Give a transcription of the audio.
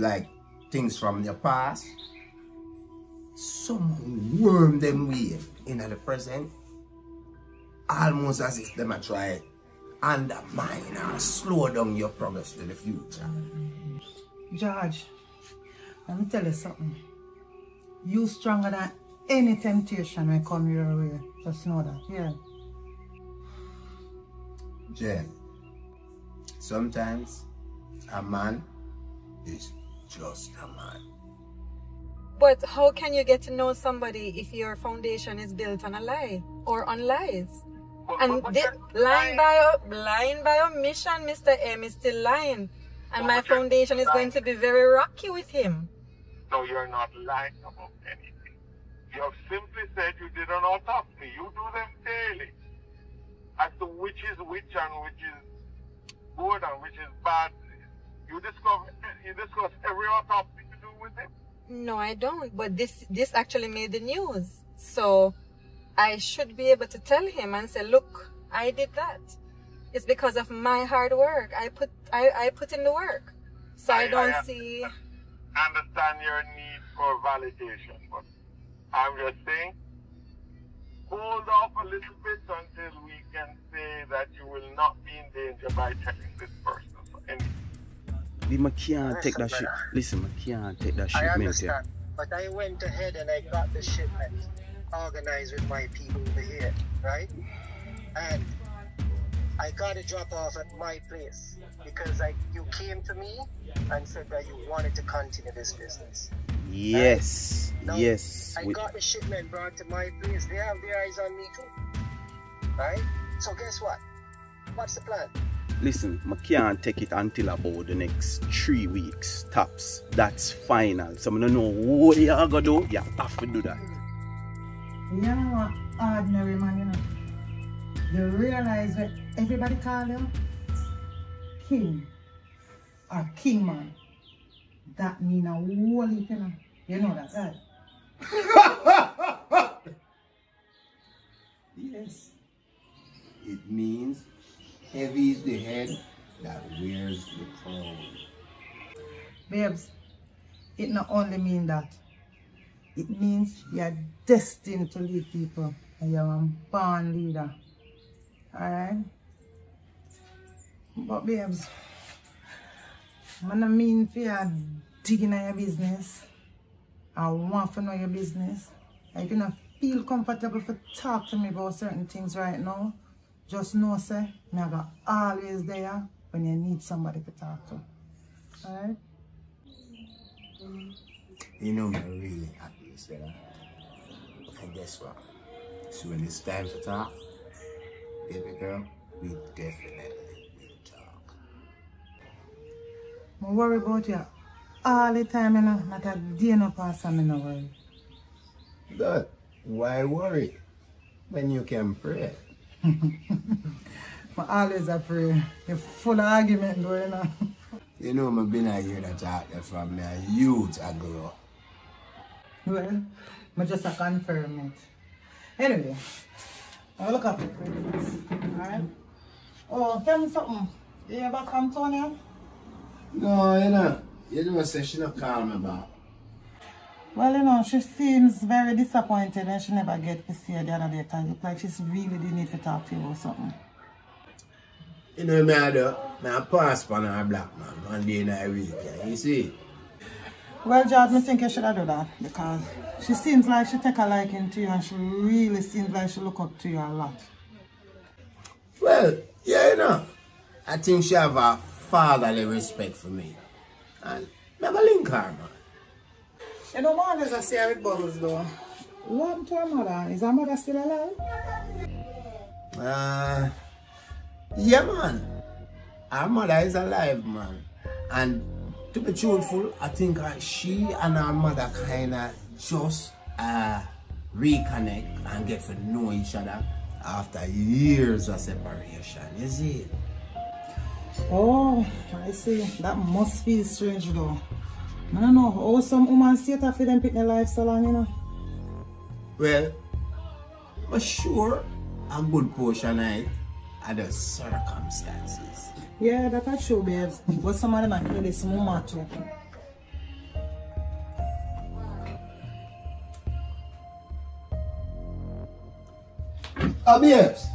like things from your past. Some worm them way in the present. Almost as if them a try undermine or slow down your progress to the future. George, let me tell you something. You stronger than any temptation when come your way. Just know that, yeah. Jen, sometimes a man is just a man. But how can you get to know somebody if your foundation is built on a lie or on lies? And lying by omission, Mr. M is still lying. And my foundation is going to be very rocky with him. No, you're not lying about anything. You have simply said you did an autopsy. You do them daily. As to which is which and which is good and which is bad. You discuss every autopsy you do with him. No, I don't. But this actually made the news. So I should be able to tell him and say, look, I did that. It's because of my hard work. I put in the work. So I don't see... I understand your need for validation, but I'm just saying, hold off a little bit until we can say that you will not be in danger by telling this person. So I can't take that shit. Listen, I can't take that shipment. I understand, but I went ahead and I got the shipment organized with my people over here, right? And I got a drop off at my place because you came to me and said that you wanted to continue this business. Yes, right? Now, yes. I got the shipment brought to my place. They have their eyes on me too, right? So guess what? What's the plan? Listen, I can't take it until about the next 3 weeks, tops. That's final. So I don't know what you're going to do. You have to do that. You know what ordinary man, you know? You realize that everybody call you king or king man. That mean a whole heap, you know. You know that, right? Yes. It means heavy is the head that wears the crown. Babes, it not only mean that. It means you're destined to lead people and you're a born leader. Alright? But babes, I don't mean for you digging in your business. I want to know your business. If you don't feel comfortable to talk to me about certain things right now, just know, say, I got always there when you need somebody to talk to. Alright? You know, I'm really happy you said that. And guess what? So when it's time to talk, baby girl, we definitely will talk. I worry about you all the time, you know. Not a day no pass and I no worry. But why worry when you can pray? I always a pray. You're full of argument going on. You know, I've been a year that talk from me, a youth I grew up. Well, I just a confirm it. Anyway, I'll look up the friends. Alright? Oh, tell me something. You ever come to her? No, you know, say she not call me back. Well, you know, she seems very disappointed and she never get to see her the other day because it looks like she's really didn't need to talk to you or something. You know me, I pass on her black man one day in a week, you see? Well, George, I think you should have done that because she seems like she take a liking to you and she really seems like she look up to you a lot. Well, yeah, you know, I think she have a fatherly respect for me. And I'm a link her, man. You know, man, as I say with Bubbles though, what happened to her mother? Is her mother still alive? Yeah, man. Her mother is alive, man. And to be truthful, I think she and her mother kind of just reconnect and get to know each other after years of separation, you see? Oh, I see. That must feel strange though. I don't know how some women see it after them pick their life so long, you know. Well, but sure, a good portion of it are the circumstances. Yeah, that's true, babes. But some of them are kill this woman too. Babes.